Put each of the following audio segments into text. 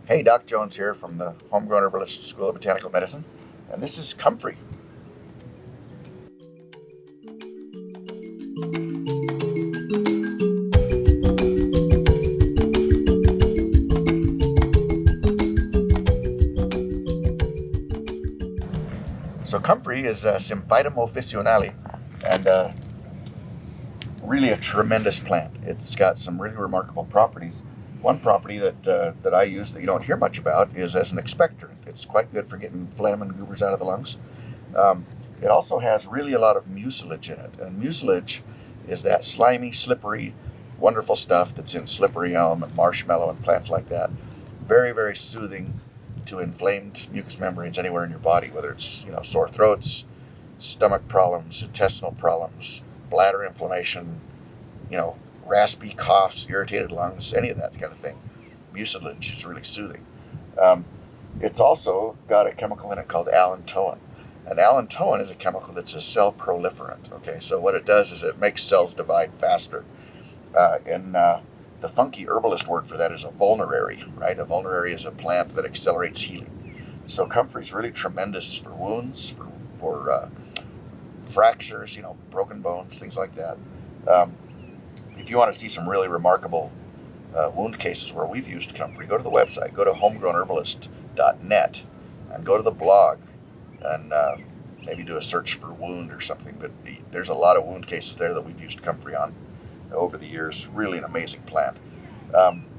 Hey, Doc Jones here from the HomeGrown Herbalist School of Botanical Medicine, and this is Comfrey. So Comfrey is Symphytum officinale, and really a tremendous plant. It's got some really remarkable properties. One property that I use that you don't hear much about is as an expectorant. It's quite good for getting phlegm and goobers out of the lungs. It also has really a lot of mucilage in it, and mucilage is that slimy, slippery, wonderful stuff that's in slippery elm and marshmallow and plants like that. Very, very soothing to inflamed mucous membranes anywhere in your body, whether it's sore throats, stomach problems, intestinal problems, bladder inflammation, raspy coughs, irritated lungs, any of that kind of thing. Mucilage is really soothing. It's also got a chemical in it called allantoin. And allantoin is a chemical that's a cell proliferant. Okay, so what it does is it makes cells divide faster. The funky herbalist word for that is a vulnerary, right? A vulnerary is a plant that accelerates healing. So Comfrey is really tremendous for wounds, for fractures, broken bones, things like that. If you want to see some really remarkable wound cases where we've used Comfrey, go to the website, go to homegrownherbalist.net, and go to the blog, and maybe do a search for wound or something. But there's a lot of wound cases there that we've used Comfrey on over the years. Really an amazing plant.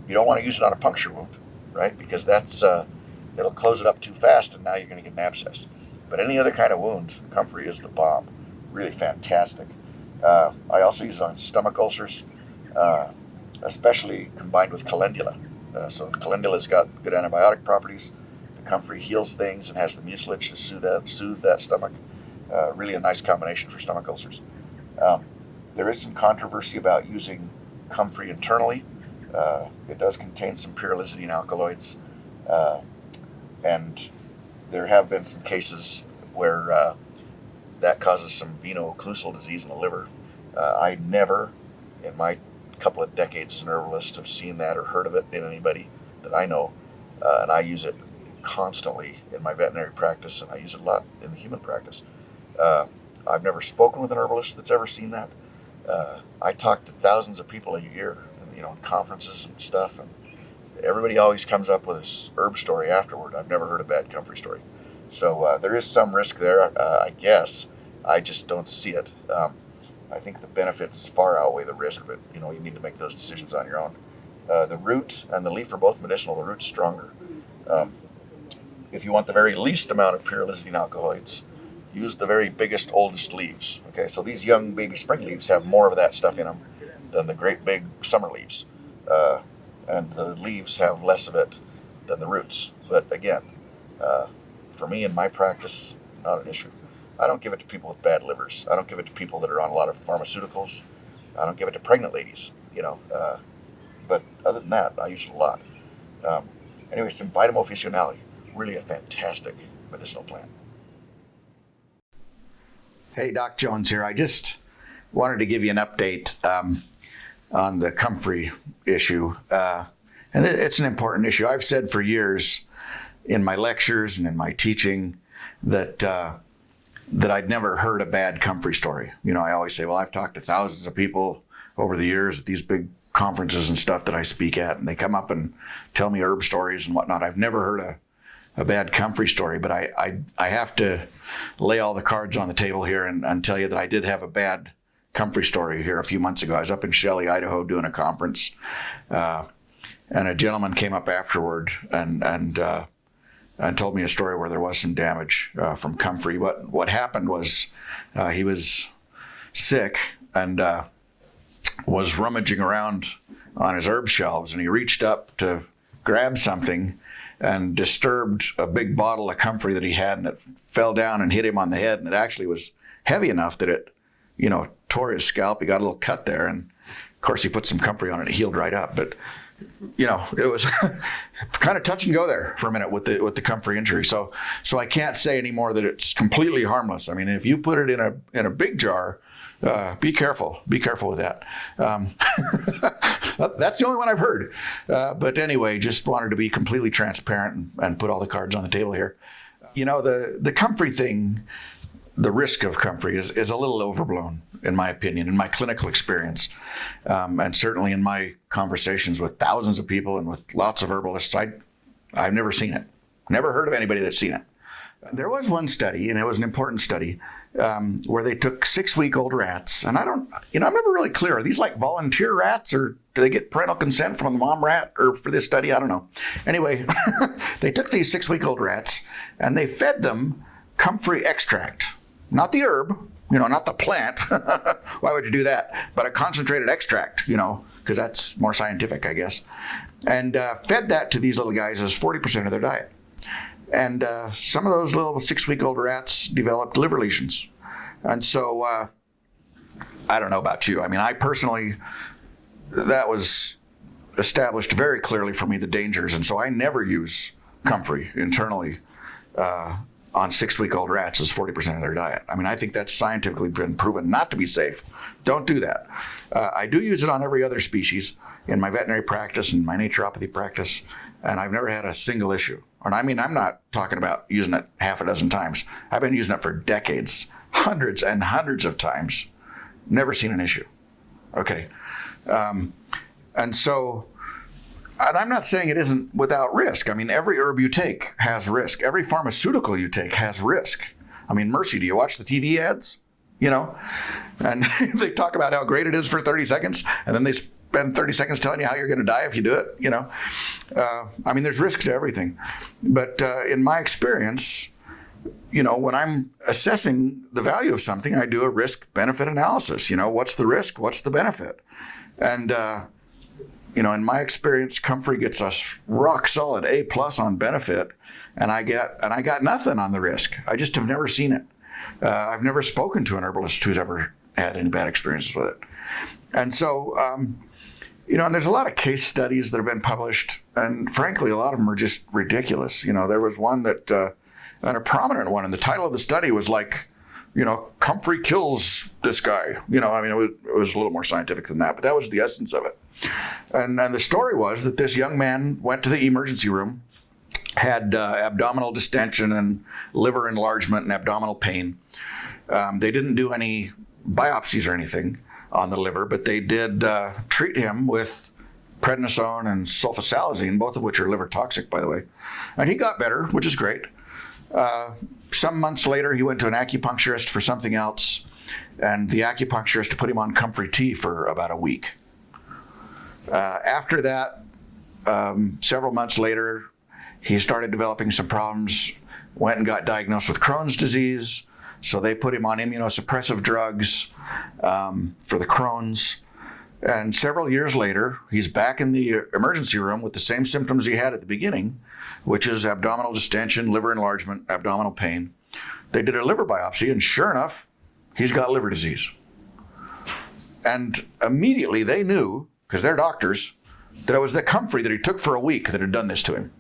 You don't want to use it on a puncture wound, right? Because it'll close it up too fast, and now you're going to get an abscess. But any other kind of wound, Comfrey is the bomb. Really fantastic. I also use it on stomach ulcers, especially combined with calendula. So the calendula's got good antibiotic properties. The Comfrey heals things and has the mucilage to soothe that stomach. Really a nice combination for stomach ulcers. There is some controversy about using Comfrey internally. It does contain some pyrrolizidine alkaloids, and there have been some cases where that causes some veno-occlusal disease in the liver. I never, in my couple of decades as an herbalist, have seen that or heard of it in anybody that I know, and I use it constantly in my veterinary practice, and I use it a lot in the human practice. I've never spoken with an herbalist that's ever seen that. I talk to thousands of people a year, in conferences and stuff, and everybody always comes up with this herb story afterward. I've never heard a Bad Comfrey Story. So there is some risk there, I guess. I just don't see it. I think the benefits far outweigh the risk, but you need to make those decisions on your own. The root and the leaf are both medicinal. The root's stronger. If you want the very least amount of pyrrolizidine alkaloids, use the very biggest, oldest leaves. Okay, so these young baby spring leaves have more of that stuff in them than the great big summer leaves. And the leaves have less of it than the roots. But again, for me in my practice, not an issue. I don't give it to people with bad livers. I don't give it to people that are on a lot of pharmaceuticals. I don't give it to pregnant ladies, But other than that, I use it a lot. Anyway, Symphytum officinale, really a fantastic medicinal plant. Hey, Doc Jones here. I just wanted to give you an update on the Comfrey issue. And it's an important issue. I've said for years in my lectures and in my teaching that I'd never heard a Bad Comfrey story. I always say, well, I've talked to thousands of people over the years at these big conferences and stuff that I speak at, and they come up and tell me herb stories and whatnot. I've never heard a Bad Comfrey story, but I have to lay all the cards on the table here and tell you that I did have a Bad Comfrey story here a few months ago. I was up in Shelley, Idaho, doing a conference, and a gentleman came up afterward and told me a story where there was some damage from Comfrey. What happened was he was sick and was rummaging around on his herb shelves, and he reached up to grab something and disturbed a big bottle of Comfrey that he had, and it fell down and hit him on the head, and it actually was heavy enough that it, tore his scalp. He got a little cut there, and of course he put some Comfrey on it, it healed right up. But it was kind of touch and go there for a minute with the Comfrey injury. So I can't say anymore that it's completely harmless. I mean, if you put it in a big jar Be careful with that. That's the only one I've heard. But anyway, just wanted to be completely transparent and put all the cards on the table here. The Comfrey thing, the risk of Comfrey is a little overblown, in my opinion, in my clinical experience. And certainly in my conversations with thousands of people and with lots of herbalists, I've never seen it. Never heard of anybody that's seen it. There was one study, and it was an important study, where they took 6-week-old rats. And I'm never really clear. Are these like volunteer rats, or do they get parental consent from the mom rat or for this study? I don't know. Anyway, they took these 6-week-old rats and they fed them Comfrey extract. Not the herb, not the plant. Why would you do that? But a concentrated extract, because that's more scientific, I guess. And fed that to these little guys as 40% of their diet. And some of those little 6-week-old rats developed liver lesions. And so I don't know about you. I mean, I personally, that was established very clearly for me, the dangers. And so I never use Comfrey internally on 6-week-old rats as 40% of their diet. I mean, I think that's scientifically been proven not to be safe. Don't do that. I do use it on every other species in my veterinary practice and my naturopathy practice, and I've never had a single issue. And I mean, I'm not talking about using it half a dozen times. I've been using it for decades, hundreds and hundreds of times. Never seen an issue. Okay. And I'm not saying it isn't without risk. I mean, every herb you take has risk. Every pharmaceutical you take has risk. I mean, mercy, do you watch the TV ads? And they talk about how great it is for 30 seconds, and then they spend 30 seconds telling you how you're going to die if you do it, I mean, there's risk to everything. But in my experience, when I'm assessing the value of something, I do a risk-benefit analysis. What's the risk? What's the benefit? And in my experience, Comfrey gets us rock solid A+ on benefit, and I got nothing on the risk. I just have never seen it. I've never spoken to an herbalist who's ever had any bad experiences with it. And so, and there's a lot of case studies that have been published, and frankly, a lot of them are just ridiculous. There was one that, and a prominent one, and the title of the study was like, Comfrey kills this guy. It was a little more scientific than that, but that was the essence of it. And the story was that this young man went to the emergency room, had abdominal distension and liver enlargement and abdominal pain. They didn't do any biopsies or anything on the liver, but they did treat him with prednisone and sulfasalazine, both of which are liver toxic, by the way. And he got better, which is great. Some months later, he went to an acupuncturist for something else, and the acupuncturist put him on Comfrey tea for about a week. After that, several months later, he started developing some problems, went and got diagnosed with Crohn's disease. So they put him on immunosuppressive drugs for the Crohn's. And several years later, he's back in the emergency room with the same symptoms he had at the beginning, which is abdominal distension, liver enlargement, abdominal pain. They did a liver biopsy, and sure enough, he's got liver disease. And immediately they knew, because they're doctors, that it was the Comfrey that he took for a week that had done this to him.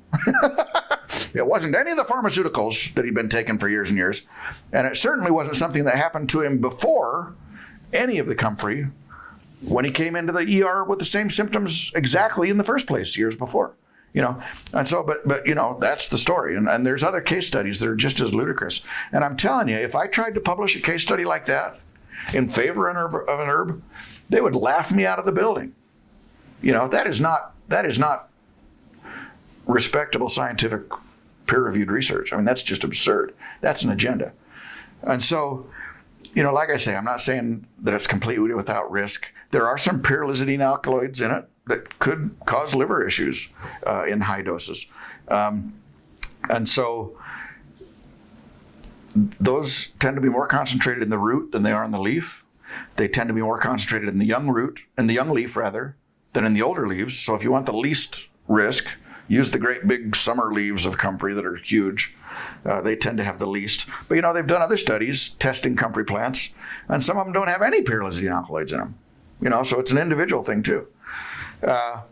It wasn't any of the pharmaceuticals that he'd been taking for years and years. And it certainly wasn't something that happened to him before any of the Comfrey when he came into the ER with the same symptoms exactly in the first place years before. And so, but that's the story. And there's other case studies that are just as ludicrous. And I'm telling you, if I tried to publish a case study like that in favor of an herb, they would laugh me out of the building. That is not respectable scientific peer-reviewed research. I mean, that's just absurd. That's an agenda. And so, like I say, I'm not saying that it's completely without risk. There are some pyrrolizidine alkaloids in it that could cause liver issues in high doses. And so those tend to be more concentrated in the root than they are in the leaf. They tend to be more concentrated in the young leaf rather, than in the older leaves. So if you want the least risk, use the great big summer leaves of Comfrey that are huge. They tend to have the least. But they've done other studies testing Comfrey plants, and some of them don't have any pyrrolizidine alkaloids in them. So it's an individual thing too. You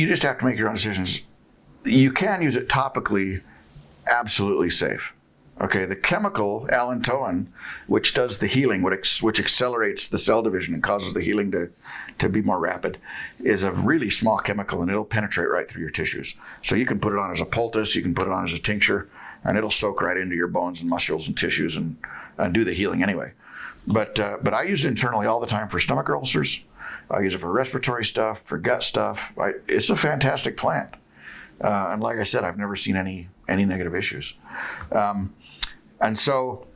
just have to make your own decisions. You can use it topically, absolutely safe. Okay, the chemical allantoin, which does the healing, which accelerates the cell division and causes the healing to be more rapid, is a really small chemical, and it'll penetrate right through your tissues. So you can put it on as a poultice, you can put it on as a tincture, and it'll soak right into your bones and muscles and tissues and do the healing anyway. But I use it internally all the time for stomach ulcers. I use it for respiratory stuff, for gut stuff. It's a fantastic plant. And like I said, I've never seen any negative issues. And so,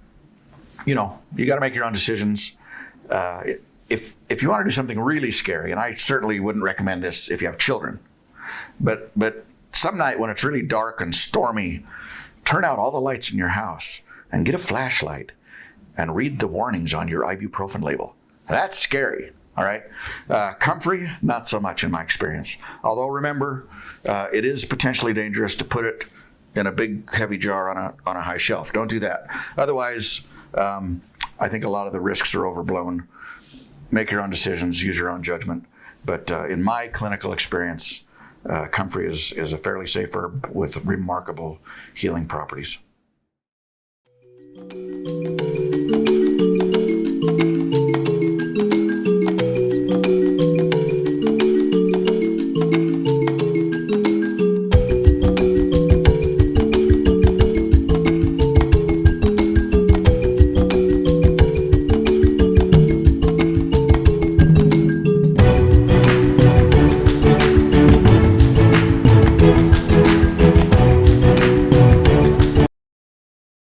you got to make your own decisions. If you want to do something really scary, and I certainly wouldn't recommend this if you have children, but some night when it's really dark and stormy, turn out all the lights in your house and get a flashlight and read the warnings on your ibuprofen label. That's scary. All right. Comfrey, not so much in my experience. Although remember, it is potentially dangerous to put it in a big heavy jar on a high shelf. Don't do that. Otherwise, I think a lot of the risks are overblown. Make your own decisions, use your own judgment. But in my clinical experience, Comfrey is a fairly safe herb with remarkable healing properties.